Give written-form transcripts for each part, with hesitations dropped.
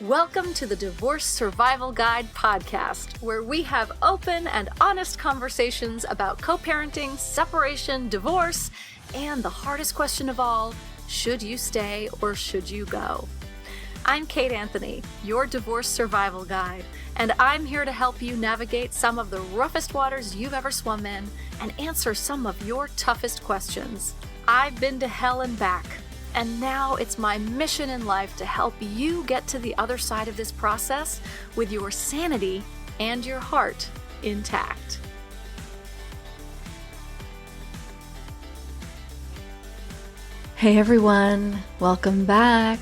Welcome to the Divorce Survival Guide podcast, where we have open and honest conversations about co-parenting, separation, divorce, and the hardest question of all, should you stay or should you go? I'm Kate Anthony, your divorce survival guide, and I'm here to help you navigate some of the roughest waters you've ever swum in and answer some of your toughest questions. I've been to hell and back, and now it's my mission in life to help you get to the other side of this process with your sanity and your heart intact. Hey everyone, welcome back.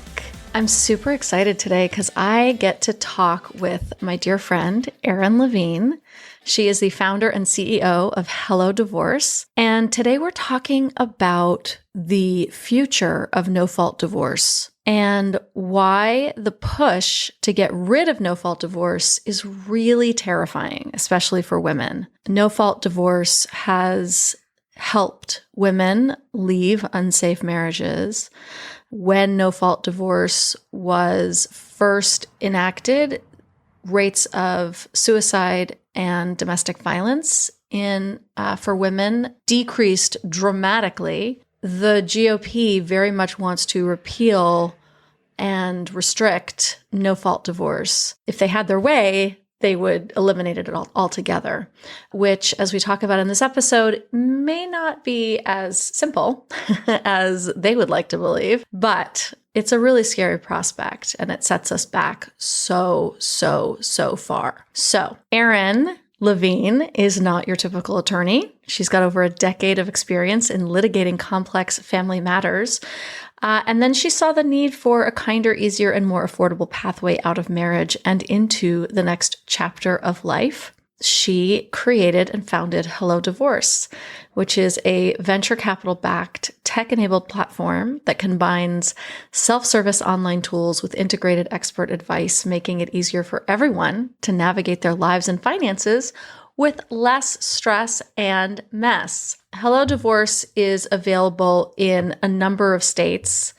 I'm super excited today because I get to talk with my dear friend, Erin Levine. She is the founder and CEO of Hello Divorce. And today we're talking about the future of no-fault divorce and why the push to get rid of no-fault divorce is really terrifying, especially for women. No-fault divorce has helped women leave unsafe marriages. When no-fault divorce was first enacted, rates of suicide and domestic violence for women decreased dramatically. The GOP very much wants to repeal and restrict no-fault divorce. If they had their way, they would eliminate it altogether, which, as we talk about in this episode, may not be as simple as they would like to believe, but it's a really scary prospect, and it sets us back so far. So, Erin Levine is not your typical attorney. She's got over a decade of experience in litigating complex family matters. And then she saw the need for a kinder, easier, and more affordable pathway out of marriage and into the next chapter of life. She created and founded Hello Divorce, which is a venture capital-backed, tech-enabled platform that combines self-service online tools with integrated expert advice, making it easier for everyone to navigate their lives and finances with less stress and mess. Hello Divorce is available in a number of states.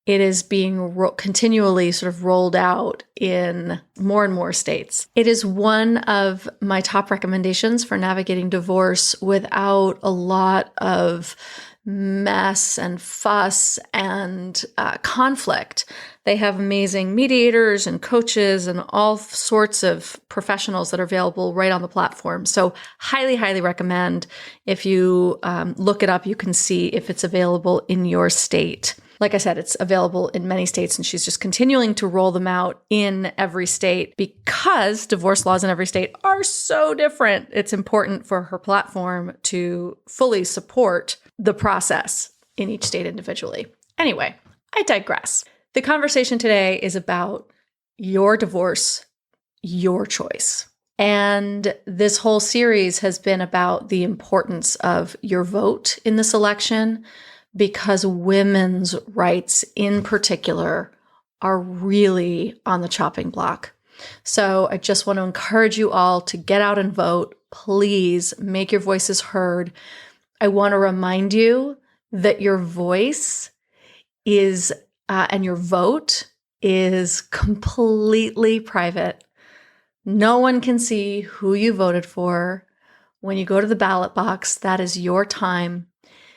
It is being continually sort of rolled out in more and more states. It is one of my top recommendations for navigating divorce without a lot of mess and fuss and conflict. They have amazing mediators and coaches and all sorts of professionals that are available right on the platform. So highly recommend. If you look it up, you can see if it's available in your state. Like I said, it's available in many states, and she's just continuing to roll them out in every state because divorce laws in every state are so different. It's important for her platform to fully support the process in each state individually. Anyway, I digress. The conversation today is about your divorce, your choice. And this whole series has been about the importance of your vote in this election, because women's rights in particular are really on the chopping block. So I just want to encourage you all to get out and vote. Please make your voices heard. I want to remind you that your voice is, and your vote is completely private. No one can see who you voted for. When you go to the ballot box, that is your time.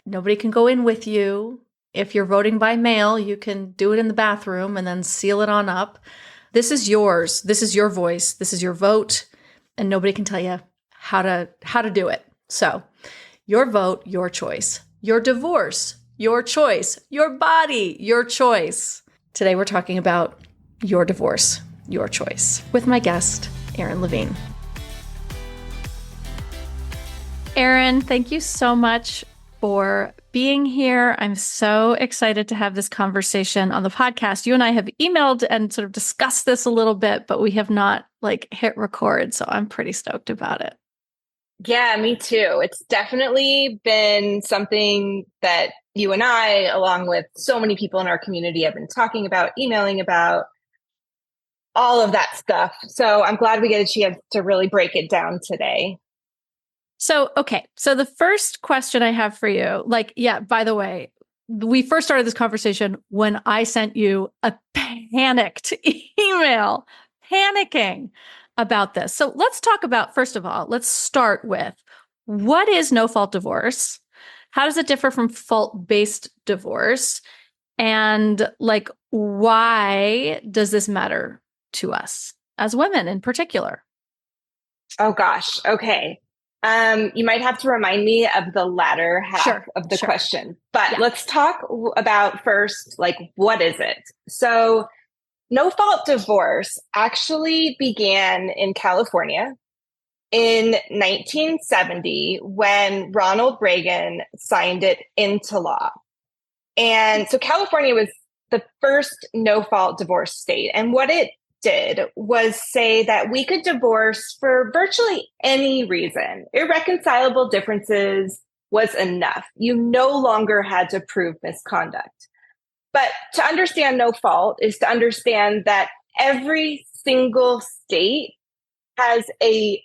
Nobody can go in with you. If you're voting by mail, you can do it in the bathroom and then seal it on up. This is yours. This is your voice. This is your vote, and nobody can tell you how to do it. So, your vote, your choice. Your divorce, your choice. Your body, your choice. Today we're talking about your divorce, your choice, with my guest, Erin Levine. Erin, thank you so much for being here. I'm so excited to have this conversation on the podcast. You and I have emailed and sort of discussed this a little bit, but we have not hit record. So I'm pretty stoked about it. Yeah, me too. It's definitely been something that you and I, along with so many people in our community, have been talking about, emailing about, all of that stuff. So I'm glad we get a chance to really break it down today. So, okay. So the first question I have for you, by the way, we first started this conversation when I sent you a panicked email, panicking about this. So let's talk about, first of all, let's start with what is no fault divorce? How does it differ from fault-based divorce? And like, why does this matter to us as women in particular? Oh gosh. Okay. You might have to remind me of the latter half of the question, but Yeah. let's talk about first, like, what is it? So no fault divorce actually began in California in 1970 when Ronald Reagan signed it into law. And so California was the first no fault divorce state. And what it did was say that we could divorce for virtually any reason. Irreconcilable differences was enough. You no longer had to prove misconduct. But to understand no fault is to understand that every single state has a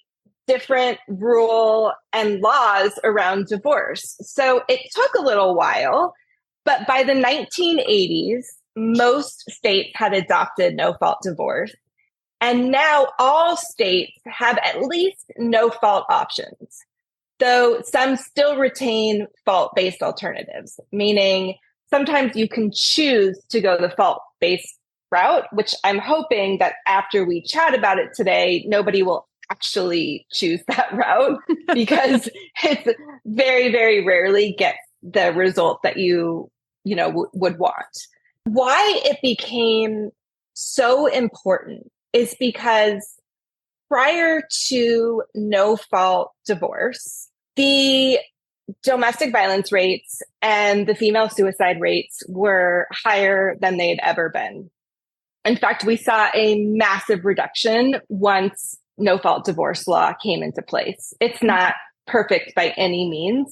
different rule and laws around divorce. So it took a little while, but by the 1980s, most states had adopted no fault divorce. And now all states have at least no fault options, though some still retain fault based alternatives, meaning sometimes you can choose to go the fault based route, which I'm hoping that after we chat about it today, nobody will actually choose that route because it's very, very rarely gets the result that would want. Why it became so important is because prior to no fault divorce, the domestic violence rates and the female suicide rates were higher than they had ever been. In fact, we saw a massive reduction once no fault divorce law came into place. It's not perfect by any means,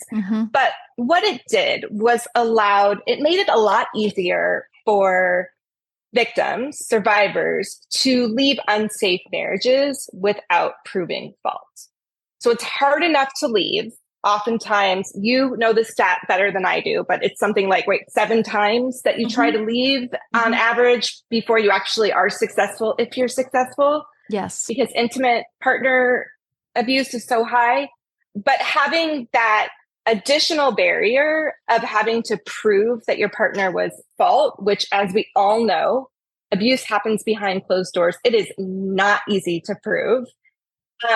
but what it did was it made it a lot easier for victims, survivors, to leave unsafe marriages without proving fault. So it's hard enough to leave. Oftentimes, you know the stat better than I do, but it's something like, 7 times that you try to leave on average before you actually are successful, if you're successful. Yes. Because intimate partner abuse is so high. But having that additional barrier of having to prove that your partner was fault, which, as we all know, abuse happens behind closed doors. It is not easy to prove.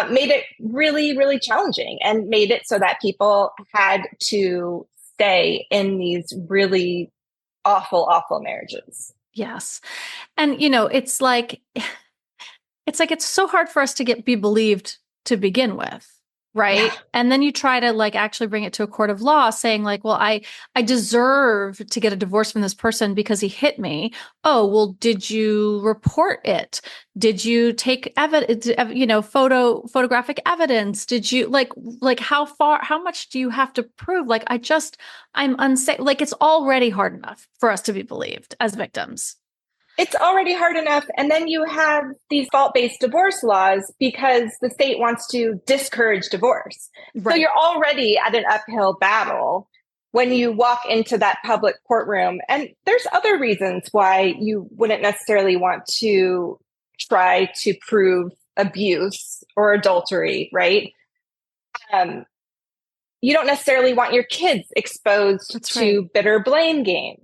Made it really, really challenging and made it so that people had to stay in these really awful, awful marriages. Yes. And, it's so hard for us to be believed to begin with. Right. Yeah. And then you try to actually bring it to a court of law saying well, I deserve to get a divorce from this person because he hit me. Oh, well, did you report it? Did you take evidence, photographic evidence? Did you how much do you have to prove? I'm unsafe. It's already hard enough for us to be believed as victims. It's already hard enough. And then you have these fault-based divorce laws because the state wants to discourage divorce. Right. So you're already at an uphill battle when you walk into that public courtroom. And there's other reasons why you wouldn't necessarily want to try to prove abuse or adultery, right? You don't necessarily want your kids exposed to bitter blame games.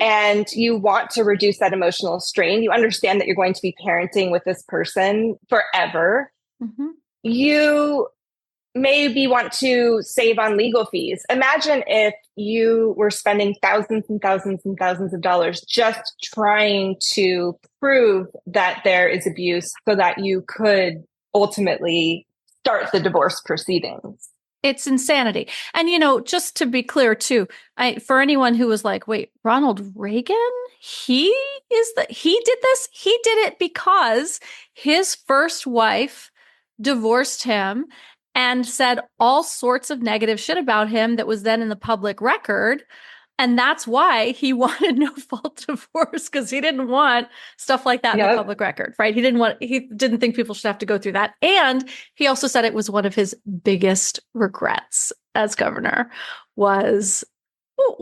And you want to reduce that emotional strain. You understand that you're going to be parenting with this person forever. You maybe want to save on legal fees. Imagine if you were spending thousands and thousands and thousands of dollars just trying to prove that there is abuse so that you could ultimately start the divorce proceedings. It's insanity. And, just to be clear, too, for anyone who was like, wait, Ronald Reagan, he did this? He did it because his first wife divorced him and said all sorts of negative shit about him that was then in the public record. And that's why he wanted no fault divorce, because he didn't want stuff like that in the public record, right? He didn't think people should have to go through that. And he also said it was one of his biggest regrets as governor was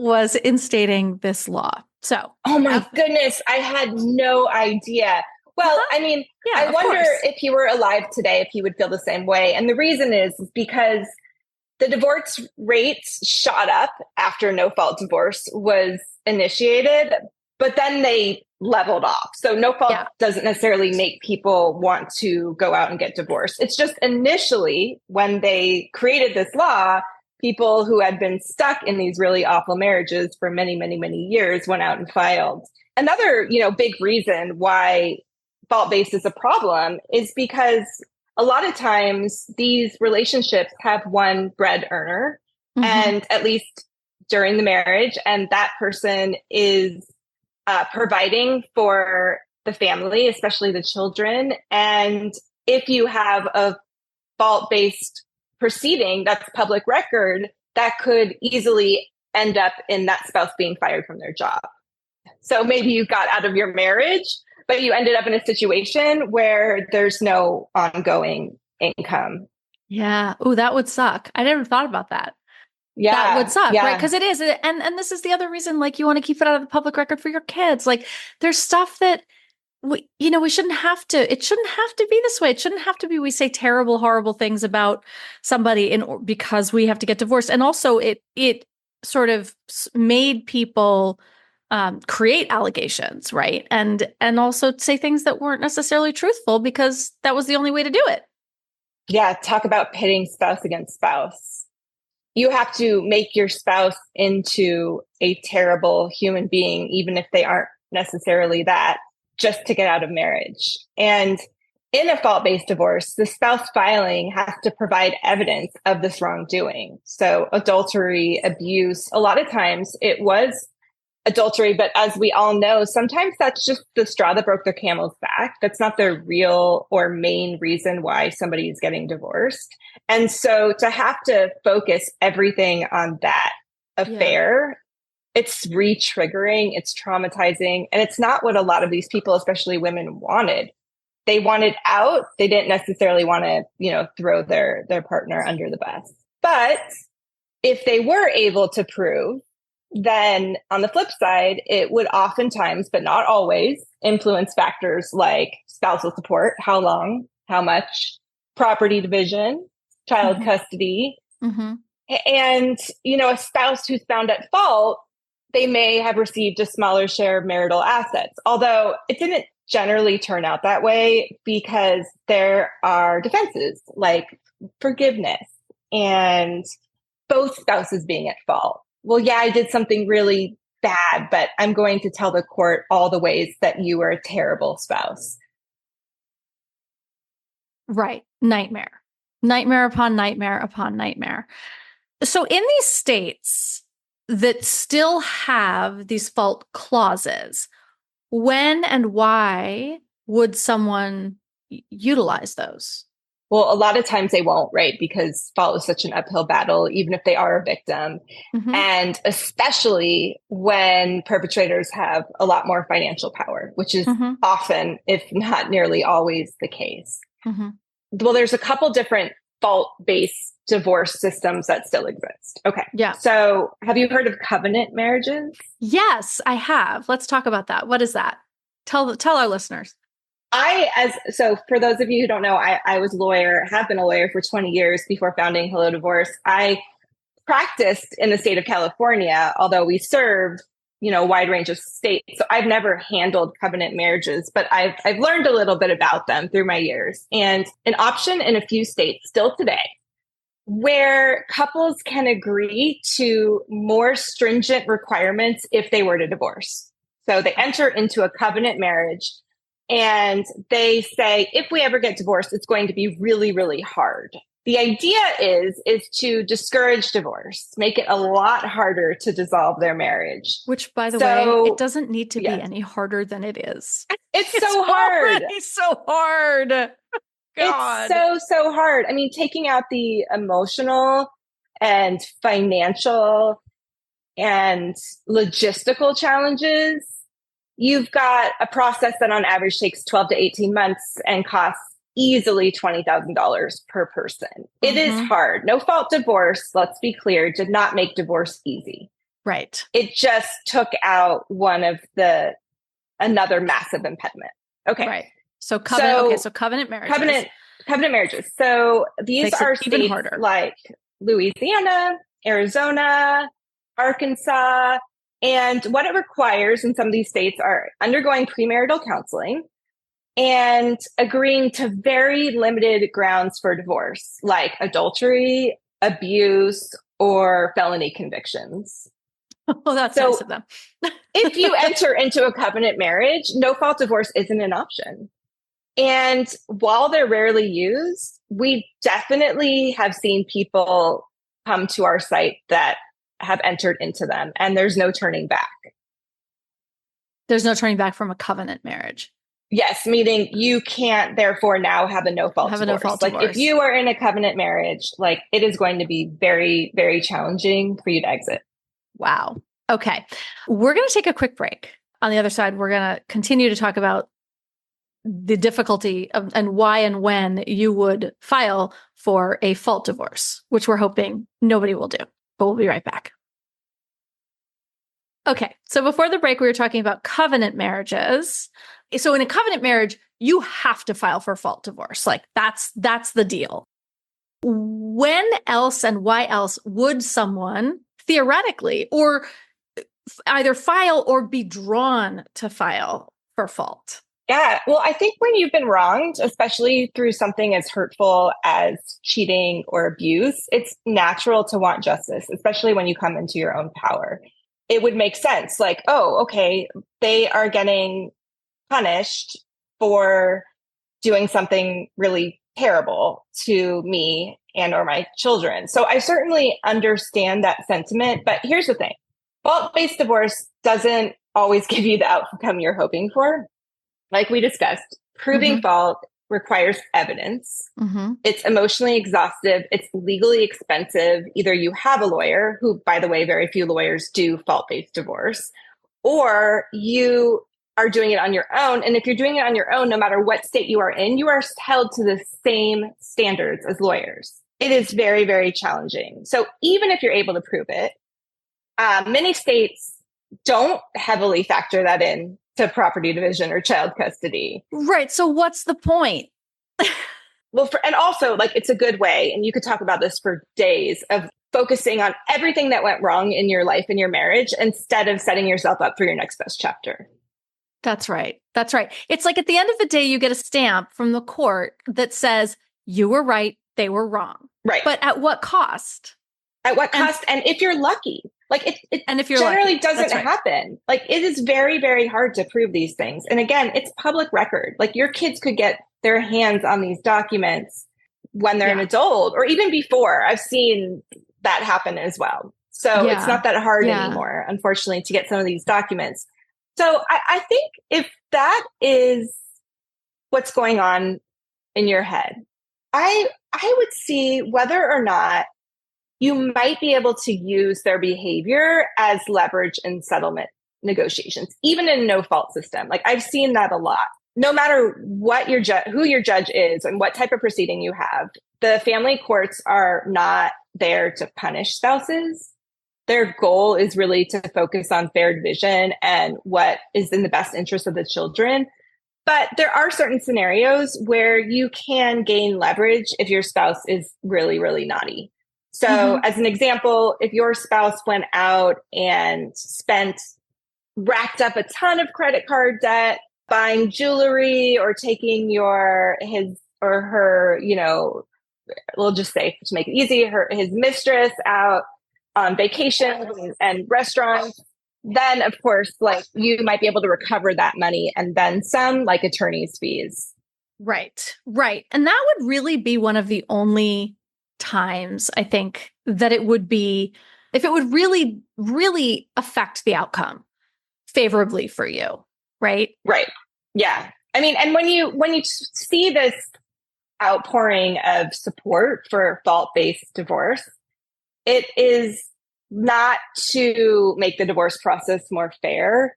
instating this law. So, Oh my goodness, I had no idea. Well, uh-huh. I mean, Yeah, I of wonder course. if he were alive today, if he would feel the same way. And the reason is because the divorce rates shot up after no fault divorce was initiated, but then they leveled off. So no fault Yeah. doesn't necessarily make people want to go out and get divorced. It's just initially when they created this law, people who had been stuck in these really awful marriages for many, many, many years went out and filed. Another, big reason why fault-based is a problem is because a lot of times these relationships have one bread earner, Mm-hmm. and at least during the marriage, and that person is providing for the family, especially the children. And if you have a fault-based proceeding that's public record, that could easily end up in that spouse being fired from their job. So maybe you got out of your marriage, but you ended up in a situation where there's no ongoing income. Yeah. Oh, that would suck. I never thought about that. That would Yeah, suck, right? yeah, Because it is, and this is the other reason, like you want to keep it out of the public record for your kids. Like there's stuff that we shouldn't have to. It shouldn't have to be this way. It shouldn't have to be. We say terrible, horrible things about somebody because we have to get divorced, and also it sort of made people create allegations, right? And also say things that weren't necessarily truthful because that was the only way to do it. yeah. Talk about pitting spouse against spouse. You have to make your spouse into a terrible human being, even if they aren't necessarily that, just to get out of marriage. And in a fault based divorce, the spouse filing has to provide evidence of this wrongdoing. So, adultery, abuse, a lot of times it was adultery, but as we all know, sometimes that's just the straw that broke their camel's back. That's not the real or main reason why somebody is getting divorced. And so to have to focus everything on that Yeah. affair, it's re-triggering, it's traumatizing, and it's not what a lot of these people, especially women, wanted. They wanted out. They didn't necessarily want to, throw their partner under the bus. But if they were able to prove, then on the flip side, it would oftentimes, but not always, influence factors like spousal support, how long, how much, property division, child Mm-hmm. custody. Mm-hmm. And, a spouse who's found at fault, they may have received a smaller share of marital assets, although it didn't generally turn out that way because there are defenses like forgiveness and both spouses being at fault. Well, yeah, I did something really bad, but I'm going to tell the court all the ways that you were a terrible spouse. Right. Nightmare. Nightmare upon nightmare upon nightmare. So in these states that still have these fault clauses, when and why would someone utilize those? Well, a lot of times they won't, right? Because fault is such an uphill battle, even if they are a victim. Mm-hmm. And especially when perpetrators have a lot more financial power, which is Mm-hmm. often, if not nearly always, the case. Mm-hmm. Well, there's a couple different fault-based divorce systems that still exist. Okay. Yeah. So have you heard of covenant marriages? Yes, I have. Let's talk about that. What is that? Tell our listeners. So for those of you who don't know, I was a lawyer, have been a lawyer for 20 years before founding Hello Divorce. I practiced in the state of California, although we served, a wide range of states. So I've never handled covenant marriages, but I've learned a little bit about them through my years. And an option in a few states still today where couples can agree to more stringent requirements if they were to divorce. So they enter into a covenant marriage and they say, if we ever get divorced, it's going to be really, really hard. The idea is to discourage divorce, make it a lot harder to dissolve their marriage. Which, by the way, So, it doesn't need to be yes, any harder than it is. it's It's so hard. already so hard. It's God. so, so hard. I mean, taking out the emotional and financial and logistical challenges, you've got a process that on average takes 12 to 18 months and costs easily $20,000 per person. It is Mm-hmm. hard. No fault divorce, let's be clear, did not make divorce easy. Right. It just took out another massive impediment. Okay. Right. So So covenant marriages. Covenant marriages. So these Makes it are even states harder. like Louisiana, Arizona, Arkansas. And what it requires in some of these states are undergoing premarital counseling and agreeing to very limited grounds for divorce, like adultery, abuse, or felony convictions. Oh, that's So nice of them. if you enter into a covenant marriage, no fault divorce isn't an option. And while they're rarely used, we definitely have seen people come to our site that have entered into them, and there's no turning back. There's no turning back from a covenant marriage. Yes, meaning you can't therefore now have a no-fault divorce. Like if you are in a covenant marriage, like it is going to be very, very challenging for you to exit. Wow. Okay. We're going to take a quick break. On the other side, we're going to continue to talk about the difficulty of, and why and when you would file for a fault divorce, which we're hoping nobody will do. But we'll be right back. Okay. So before the break, we were talking about covenant marriages. So in a covenant marriage, you have to file for fault divorce. Like that's the deal. When else and why else would someone theoretically or either file or be drawn to file for fault? Yeah. Well, I think when you've been wronged, especially through something as hurtful as cheating or abuse, it's natural to want justice, especially when you come into your own power. It would make sense. Like, oh, okay, they are getting punished for doing something really terrible to me and or my children. So I certainly understand that sentiment. But here's the thing. Fault-based divorce doesn't always give you the outcome you're hoping for. Like we discussed, proving fault requires evidence. It's emotionally exhaustive. It's legally expensive. Either you have a lawyer, who, by the way, very few lawyers do fault-based divorce, or you are doing it on your own. And if you're doing it on your own, no matter what state you are in, you are held to the same standards as lawyers. It is very, very challenging. So even if you're able to prove it, many states don't heavily factor that in to property division or child custody. Right. So what's the point? Well, and also, like, it's a good way, and you could talk about this for days, of focusing on everything that went wrong in your life and your marriage instead of setting yourself up for your next best chapter. That's right. That's right. It's like at the end of the day, you get a stamp from the court that says you were right, they were wrong. Right. But at what cost? At what cost? And if you're lucky, like it and if you're generally lucky, doesn't happen. Like it is very, very hard to prove these things. And again, it's public record. Like your kids could get their hands on these documents when they're an adult or even before. I've seen that happen as well. So it's not that hard anymore, unfortunately, to get some of these documents. So I think if that is what's going on in your head, I would see whether or not you might be able to use their behavior as leverage in settlement negotiations, even in a no-fault system. Like I've seen that a lot. No matter what who your judge is and what type of proceeding you have, the family courts are not there to punish spouses. Their goal is really to focus on fair division and what is in the best interest of the children. But there are certain scenarios where you can gain leverage if your spouse is really, really naughty. So as an example, if your spouse went out and racked up a ton of credit card debt, buying jewelry or taking his or her, we'll just say to make it easy, his mistress out on vacation and restaurants, then of course, like you might be able to recover that money and then some, like attorney's fees. Right. Right. And that would really be one of the only times I think that it would be, if it would really, really affect the outcome favorably for you. Right. Right. Yeah. I mean, and when you see this outpouring of support for fault-based divorce, it is not to make the divorce process more fair.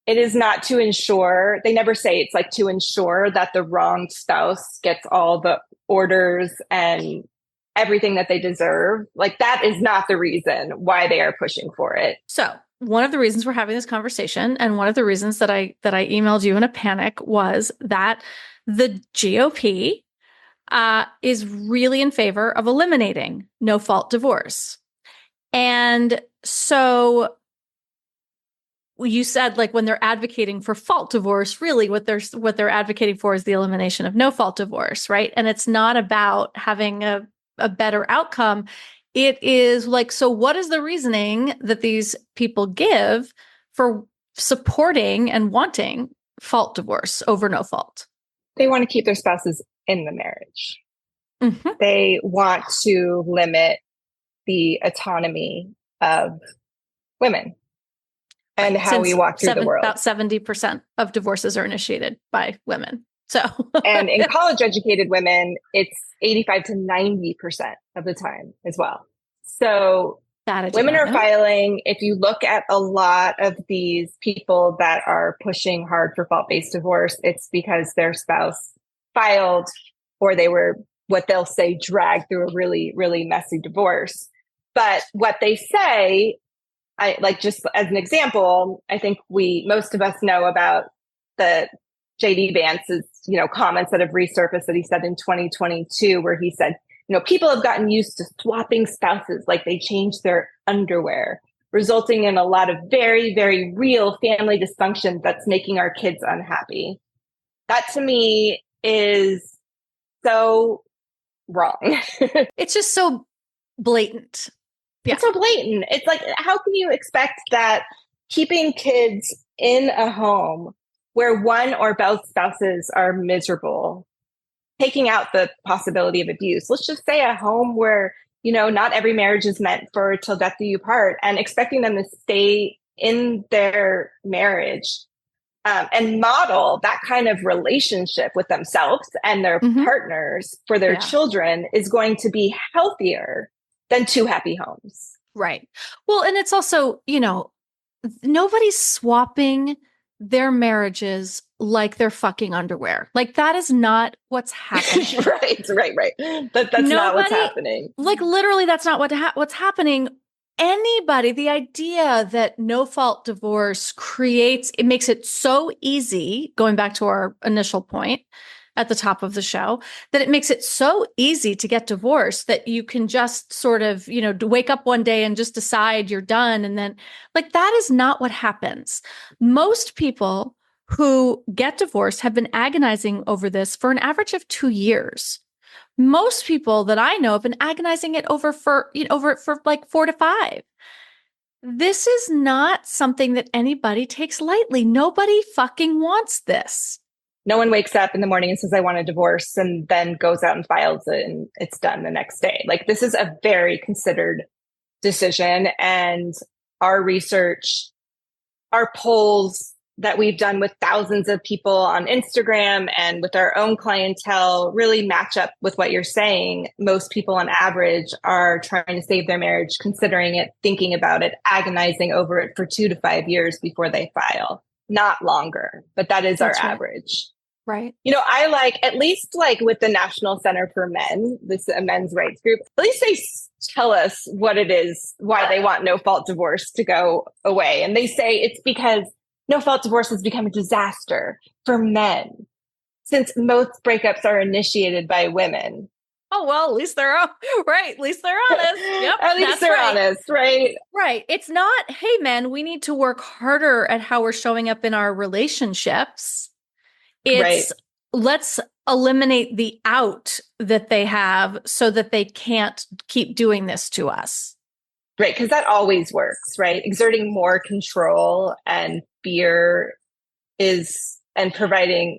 It is not to ensure, they never say it's like to ensure that the wronged spouse gets all the orders and everything that they deserve. Like, that is not the reason why they are pushing for it. So one of the reasons we're having this conversation, and one of the reasons that I emailed you in a panic, was that the GOP is really in favor of eliminating no-fault divorce. And so you said, like, when they're advocating for fault divorce, really what they're advocating for is the elimination of no-fault divorce, right? And it's not about having a better outcome. It is like, so what is the reasoning that these people give for supporting and wanting fault divorce over no fault? They want to keep their spouses in the marriage. Mm-hmm. They want to limit the autonomy of women and how we walk through the world. About 70% of divorces are initiated by women. So, and in college educated women, it's 85 to 90% of the time as well. So women are filing. If you look at a lot of these people that are pushing hard for fault-based divorce, it's because their spouse filed, or they were, what they'll say, dragged through a really, really messy divorce. But what they say, I like, just as an example, I think most of us know about the JD Vance's, comments that have resurfaced that he said in 2022, where he said, people have gotten used to swapping spouses like they changed their underwear, resulting in a lot of very, very real family dysfunction that's making our kids unhappy. That to me is so wrong. It's just so blatant. Yeah. It's so blatant. It's like, how can you expect that keeping kids in a home where one or both spouses are miserable, taking out the possibility of abuse, let's just say a home where, not every marriage is meant for till death do you part, and expecting them to stay in their marriage and model that kind of relationship with themselves and their partners for their children is going to be healthier than two happy homes. Right. Well, and it's also, nobody's swapping their marriages like they're fucking underwear. Like, that is not what's happening. Right. That's not what's happening. Like, literally, that's not what's happening. The idea that no fault divorce it makes it so easy, going back to our initial point at the top of the show, that it makes it so easy to get divorced that you can just sort of, wake up one day and just decide you're done. And then, like, that is not what happens. Most people who get divorced have been agonizing over this for an average of 2 years. Most people that I know have been agonizing over it for like 4 to 5. This is not something that anybody takes lightly. Nobody fucking wants this. No one wakes up in the morning and says, I want a divorce, and then goes out and files it and it's done the next day. Like, this is a very considered decision. And our research, our polls that we've done with thousands of people on Instagram and with our own clientele really match up with what you're saying. Most people on average are trying to save their marriage, considering it, thinking about it, agonizing over it for 2 to 5 years before they file. Not longer, but that is our average. Right. I like, at least like with the National Center for Men, this men's rights group, at least they tell us what it is, why they want no fault divorce to go away. And they say it's because no fault divorce has become a disaster for men, since most breakups are initiated by women. Oh, well, at least they're right. At least they're honest. Yep, at least they're honest, right? Right. It's not, hey, men, we need to work harder at how we're showing up in our relationships. It's let's eliminate the out that they have so that they can't keep doing this to us. Right. Because that always works, right? Exerting more control and fear and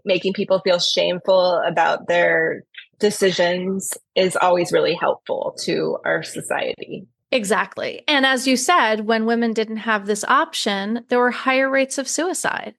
making people feel shameful about their decisions is always really helpful to our society. Exactly. And as you said, when women didn't have this option, there were higher rates of suicide.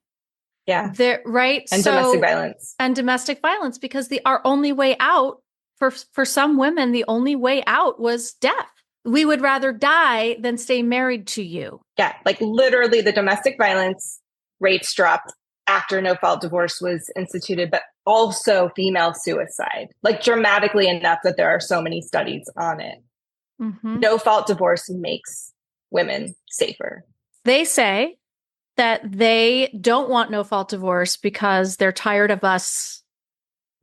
Yeah. Right. And domestic violence. And domestic violence, because our only way out for some women, the only way out was death. We would rather die than stay married to you. Yeah. Like, literally, the domestic violence rates dropped after no fault divorce was instituted, but also female suicide, like dramatically enough that there are so many studies on it. Mm-hmm. No fault divorce makes women safer. They say that they don't want no fault divorce because they're tired of us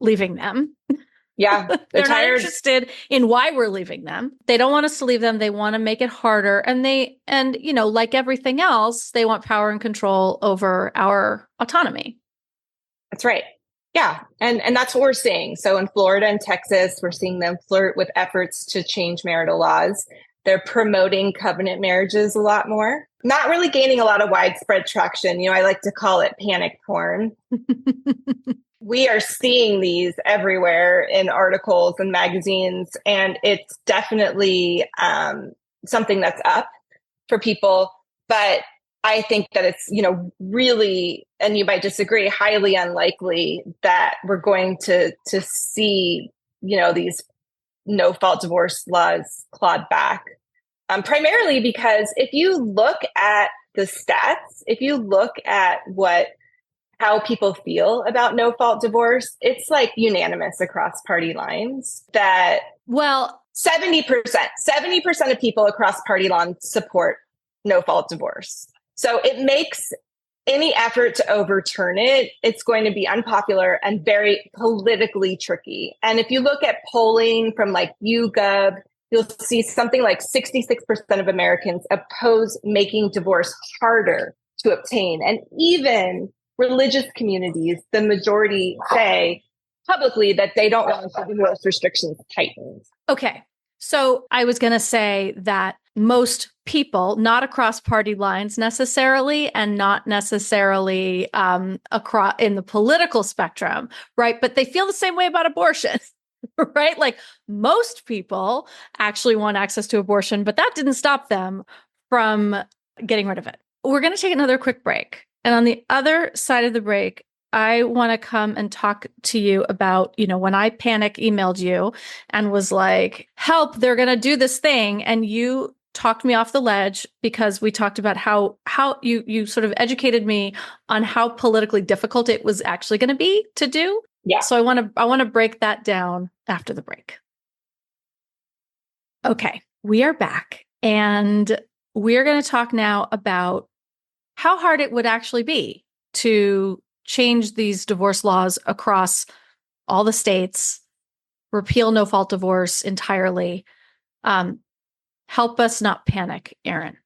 leaving them. Yeah, they're They're not tired. interested in why we're leaving them. They don't want us to leave them. They want to make it harder. And like everything else, they want power and control over our autonomy. That's right. Yeah. And that's what we're seeing. So in Florida and Texas, we're seeing them flirt with efforts to change marital laws. They're promoting covenant marriages a lot more, not really gaining a lot of widespread traction. I like to call it panic porn. We are seeing these everywhere in articles and magazines, and it's definitely something that's up for people. But I think that it's, really, and you might disagree, highly unlikely that we're going to see, these no fault divorce laws clawed back. Primarily because if you look at the stats, if you look at how people feel about no fault divorce, it's like unanimous across party lines that, well, 70% of people across party lines support no fault divorce. So it makes any effort to overturn it, it's going to be unpopular and very politically tricky. And if you look at polling from like YouGov, you'll see something like 66% of Americans oppose making divorce harder to obtain. And even religious communities, the majority say publicly that they don't want divorce restrictions tightened. Okay. So I was going to say that most people, not across party lines necessarily, and not necessarily across in the political spectrum, right? But they feel the same way about abortion, right? Like most people actually want access to abortion, but that didn't stop them from getting rid of it. We're going to take another quick break. And on the other side of the break, I want to come and talk to you about, when I panic emailed you and was like, help, they're going to do this thing. And you talked me off the ledge because we talked about how you sort of educated me on how politically difficult it was actually going to be to do. Yeah. So I want to break that down after the break. Okay, we are back and we're going to talk now about how hard it would actually be to change these divorce laws across all the states, repeal no fault divorce entirely. Help us not panic, Erin.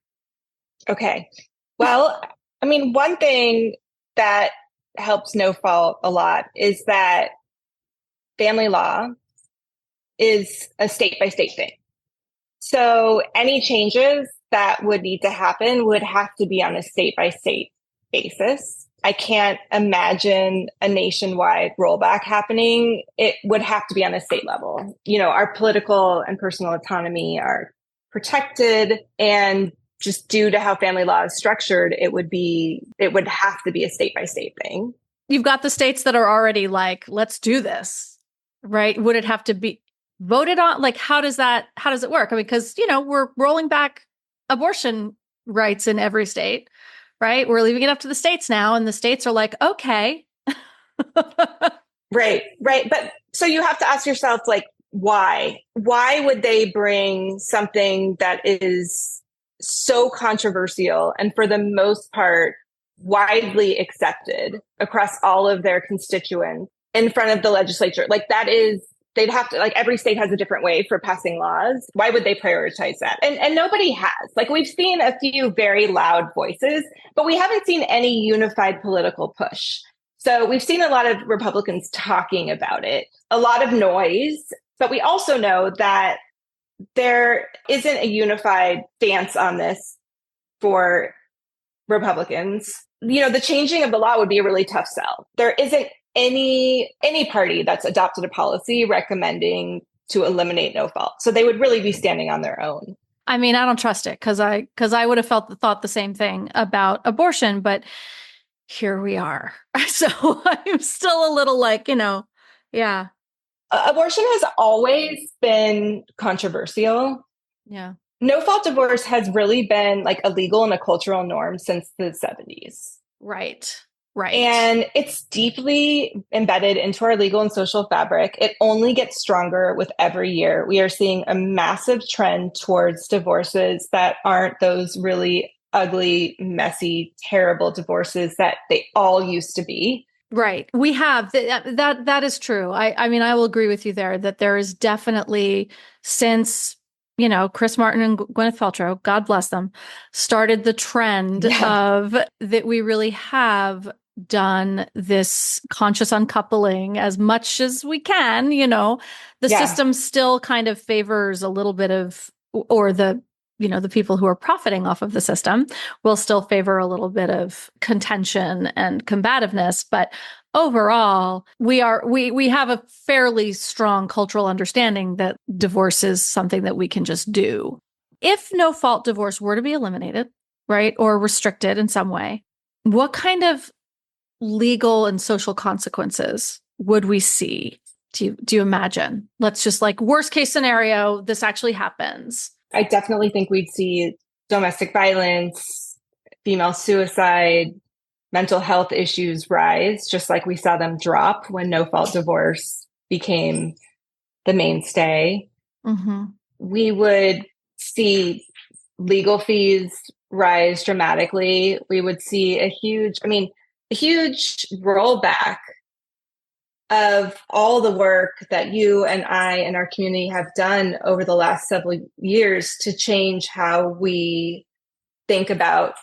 Okay. Well, one thing that helps no fault a lot is that family law is a state by state thing. So any changes that would need to happen would have to be on a state by state basis. I can't imagine a nationwide rollback happening. It would have to be on a state level. Our political and personal autonomy are protected, and just due to how family law is structured, it would have to be a state by state thing. You've got the states that are already like, let's do this, right? Would it have to be voted on? Like, how does it work? Because, we're rolling back abortion rights in every state, right? We're leaving it up to the states now. And the states are like, okay. Right. But so you have to ask yourself, like, why would they bring something that is so controversial and for the most part widely accepted across all of their constituents in front of the legislature? Like they'd have to, like, every state has a different way for passing laws. Why would they prioritize that? And nobody has. Like, we've seen a few very loud voices, but we haven't seen any unified political push. So we've seen a lot of Republicans talking about it, a lot of noise, but we also know that there isn't a unified stance on this for Republicans. The changing of the law would be a really tough sell. There isn't any party that's adopted a policy recommending to eliminate no fault. So they would really be standing on their own. I mean, I don't trust it because I would have thought the same thing about abortion, but here we are. So I'm still a little like, yeah. Abortion has always been controversial. Yeah. No fault divorce has really been like a legal and a cultural norm since the 70s. Right. Right. And it's deeply embedded into our legal and social fabric. It only gets stronger with every year. We are seeing a massive trend towards divorces that aren't those really ugly, messy, terrible divorces that they all used to be. Right. We have that is true. I mean, I will agree with you there that there is definitely since, Chris Martin and Gwyneth Paltrow, God bless them, started the trend Yeah. of that we really have done this conscious uncoupling as much as we can, the Yeah. system still kind of favors a little bit of or the people who are profiting off of the system will still favor a little bit of contention and combativeness, but overall we have a fairly strong cultural understanding that divorce is something that we can just do. If no fault divorce were to be eliminated, right, or restricted in some way, what kind of legal and social consequences would we see? Do you imagine? Let's just like worst case scenario, this actually happens. I definitely think we'd see domestic violence, female suicide, mental health issues rise, just like we saw them drop when no fault divorce became the mainstay. Mm-hmm. We would see legal fees rise dramatically. We would see a huge rollback of all the work that you and I and our community have done over the last several years to change how we think about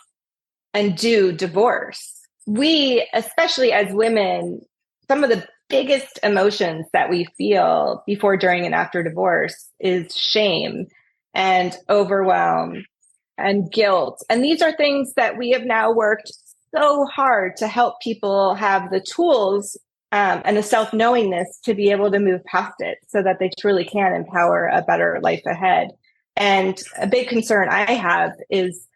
and do divorce. We, especially as women, some of the biggest emotions that we feel before, during, and after divorce is shame and overwhelm and guilt. And these are things that we have now worked so hard to help people have the tools and the self-knowingness to be able to move past it so that they truly can empower a better life ahead. And a big concern I have is,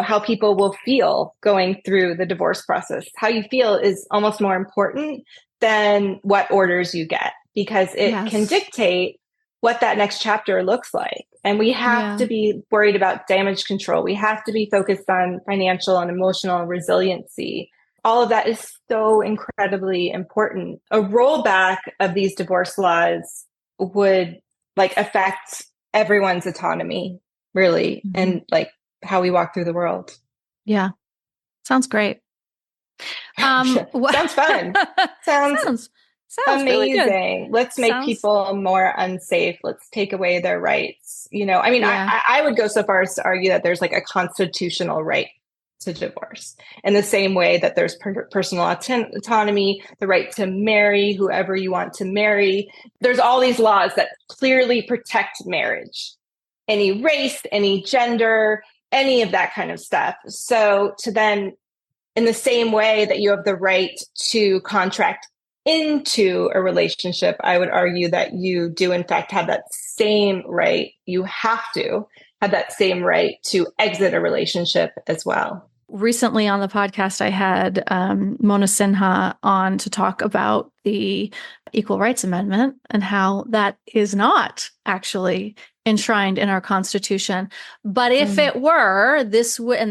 how people will feel going through the divorce process. How you feel is almost more important than what orders you get, because it can Yes. dictate what that next chapter looks like. And we have to Yeah. be worried about damage control. We have to be focused on financial and emotional resiliency. All of that is so incredibly important. A rollback of these divorce laws would affect everyone's autonomy, really, Mm-hmm. and how we walk through the world. Yeah. Sounds great. Sounds fun. Sounds sounds sounds really good. amazing. Let's make Sounds people more unsafe. Let's take away their rights. yeah. I would go so far as to argue that there's a constitutional right to divorce in the same way that there's personal autonomy, the right to marry whoever you want to marry. There's all these laws that clearly protect marriage, any race, any gender, any of that kind of stuff. So to then, in the same way that you have the right to contract into a relationship, I would argue that you do, in fact, have that same right. You have to have that same right to exit a relationship as well. Recently on the podcast, I had Mona Sinha on to talk about the Equal Rights Amendment and how that is not actually enshrined in our Constitution. But if it were, and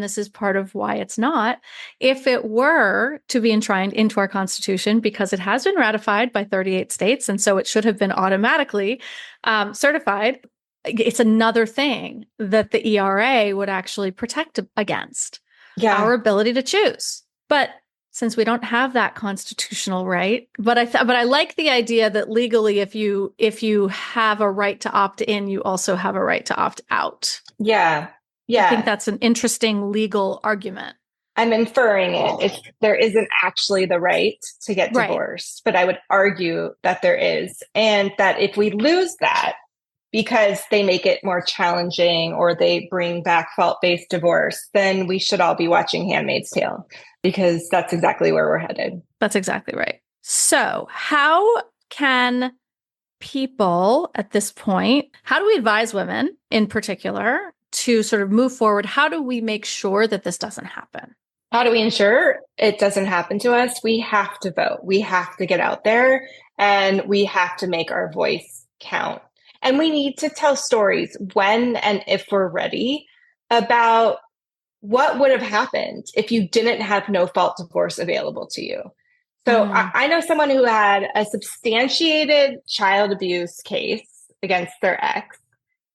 this is part of why it's not, if it were to be enshrined into our Constitution, because it has been ratified by 38 states, and so it should have been automatically certified, it's another thing that the ERA would actually protect against. Yeah. Our ability to choose. But since we don't have that constitutional right, but I like the idea that legally, if you have a right to opt in, you also have a right to opt out. Yeah. I think Yeah. that's an interesting legal argument. I'm inferring it. If there isn't actually the right to get Right. divorced, but I would argue that there is. And that if we lose that, because they make it more challenging or they bring back fault-based divorce, then we should all be watching Handmaid's Tale, because that's exactly where we're headed. That's exactly right. So how can people at this point, how do we advise women in particular to sort of move forward? How do we make sure that this doesn't happen? How do we ensure it doesn't happen to us? We have to vote. We have to get out there and we have to make our voice count. And we need to tell stories when and if we're ready about what would have happened if you didn't have no fault divorce available to you? So Mm. I know someone who had a substantiated child abuse case against their ex,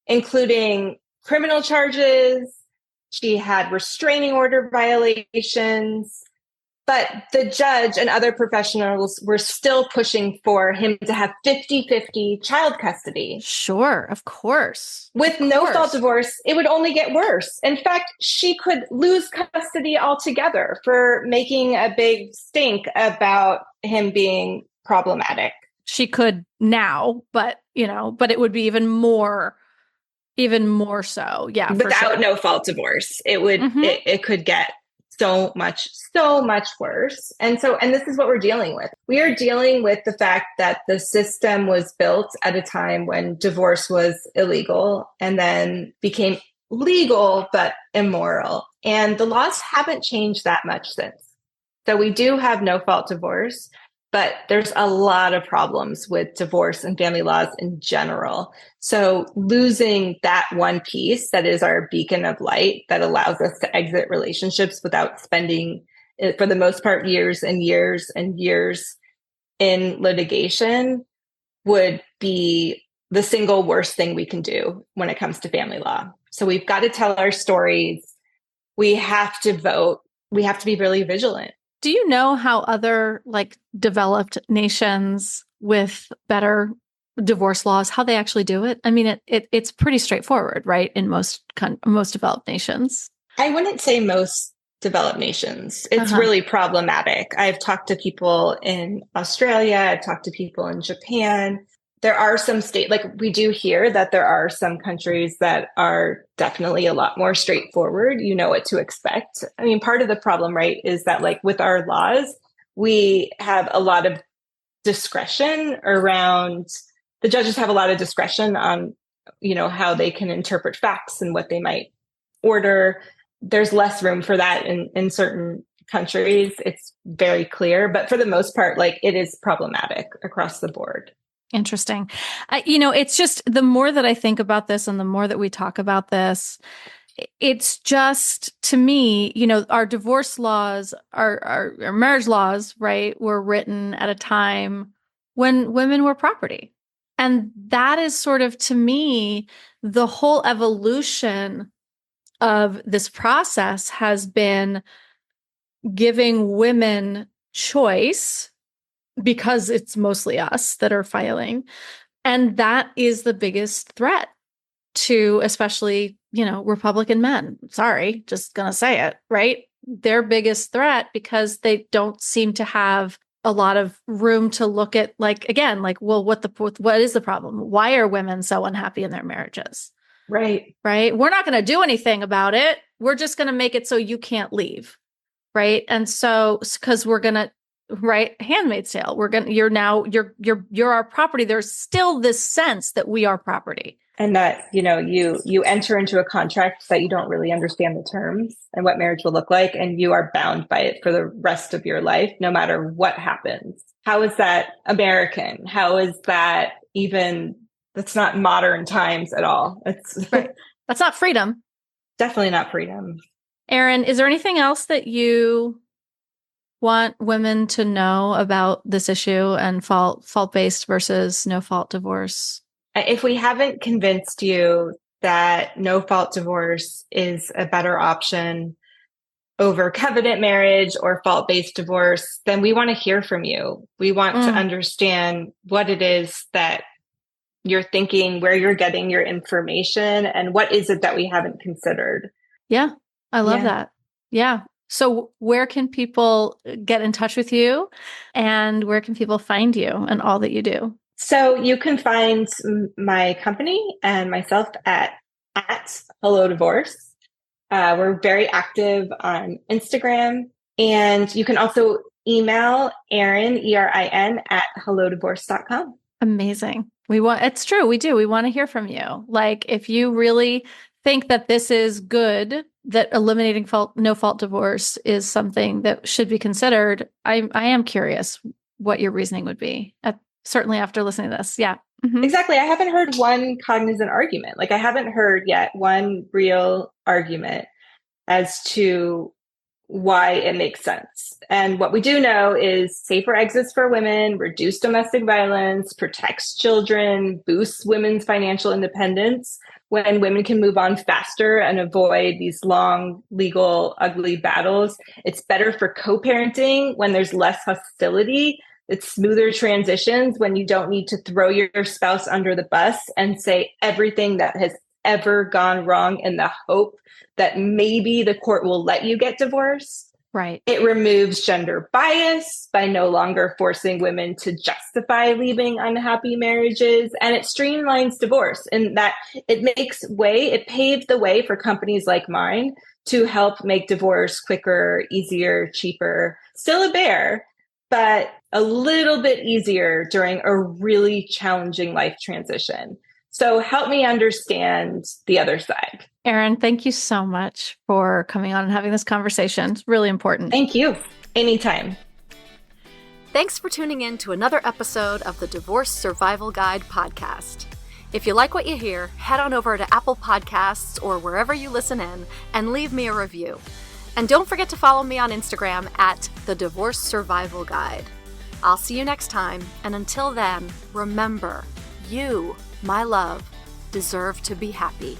including criminal charges. She had restraining order violations. But the judge and other professionals were still pushing for him to have 50-50 child custody. Sure, of course. With Of no fault course. divorce, it would only get worse. In fact, she could lose custody altogether for making a big stink about him being problematic. She could now, but but it would be even more so. Yeah, for Without sure. no fault divorce, it could get so much worse. And this is what we're dealing with. We are dealing with the fact that the system was built at a time when divorce was illegal and then became legal but immoral. And the laws haven't changed that much since. So we do have no fault divorce, but there's a lot of problems with divorce and family laws in general. So losing that one piece that is our beacon of light that allows us to exit relationships without spending, for the most part, years and years and years in litigation would be the single worst thing we can do when it comes to family law. So we've got to tell our stories. We have to vote. We have to be really vigilant. Do you know how other developed nations with better divorce laws, how they actually do it? I mean, it's pretty straightforward, right? In most developed nations. I wouldn't say most developed nations. It's really problematic. I've talked to people in Australia. I've talked to people in Japan. There are some we do hear that there are some countries that are definitely a lot more straightforward. You know what to expect. I mean, part of the problem, right, is that with our laws, we have a lot of discretion around, the judges have a lot of discretion on, how they can interpret facts and what they might order. There's less room for that in certain countries. It's very clear, but for the most part, it is problematic across the board. Interesting. It's just the more that I think about this and the more that we talk about this, it's just, to me, our divorce laws, our marriage laws, right, were written at a time when women were property. And that is sort of, to me, the whole evolution of this process has been giving women choice, because it's mostly us that are filing. And that is the biggest threat to, especially, Republican men. Sorry, just gonna say it, right? Their biggest threat, because they don't seem to have a lot of room to look at, well, what is the problem? Why are women so unhappy in their marriages? Right. Right. We're not going to do anything about it. We're just going to make it so you can't leave. Right. And so, because we're going to, right, Handmaid's Tale, you're our property. There's still this sense that we are property. And that, you enter into a contract that you don't really understand the terms and what marriage will look like, and you are bound by it for the rest of your life, no matter what happens. How is that American? How is that even, that's not modern times at all. It's right. That's not freedom. Definitely not freedom. Erin, is there anything else that you want women to know about this issue and fault-based versus no-fault divorce? If we haven't convinced you that no-fault divorce is a better option over covenant marriage or fault-based divorce, then we want to hear from you. We want to understand what it is that you're thinking, where you're getting your information, and what is it that we haven't considered. Yeah, I love that. Yeah. So where can people get in touch with you, and where can people find you and all that you do? So you can find my company and myself at Hello Divorce. We're very active on Instagram, and you can also email Erin, ERIN, at hellodivorce.com. Amazing. It's true. We do. We want to hear from you. If you really think that this is good, that eliminating no fault divorce is something that should be considered, I am curious what your reasoning would be. Certainly after listening to this. Yeah. Mm-hmm. Exactly. I haven't heard one cognizant argument. I haven't heard yet one real argument as to why it makes sense. And what we do know is safer exits for women, reduce domestic violence, protects children, boosts women's financial independence. When women can move on faster and avoid these long, legal, ugly battles, it's better for co-parenting when there's less hostility. It's smoother transitions when you don't need to throw your spouse under the bus and say everything that has ever gone wrong in the hope that maybe the court will let you get divorced. Right. It removes gender bias by no longer forcing women to justify leaving unhappy marriages. And it streamlines divorce in that it paved the way for companies like mine to help make divorce quicker, easier, cheaper, still a bear, but a little bit easier during a really challenging life transition. So help me understand the other side. Erin, thank you so much for coming on and having this conversation. It's really important. Thank you. Anytime. Thanks for tuning in to another episode of the Divorce Survival Guide podcast. If you like what you hear, head on over to Apple Podcasts or wherever you listen in and leave me a review. And don't forget to follow me on Instagram at the Divorce Survival Guide. I'll see you next time, and until then, remember, you, my love, deserve to be happy.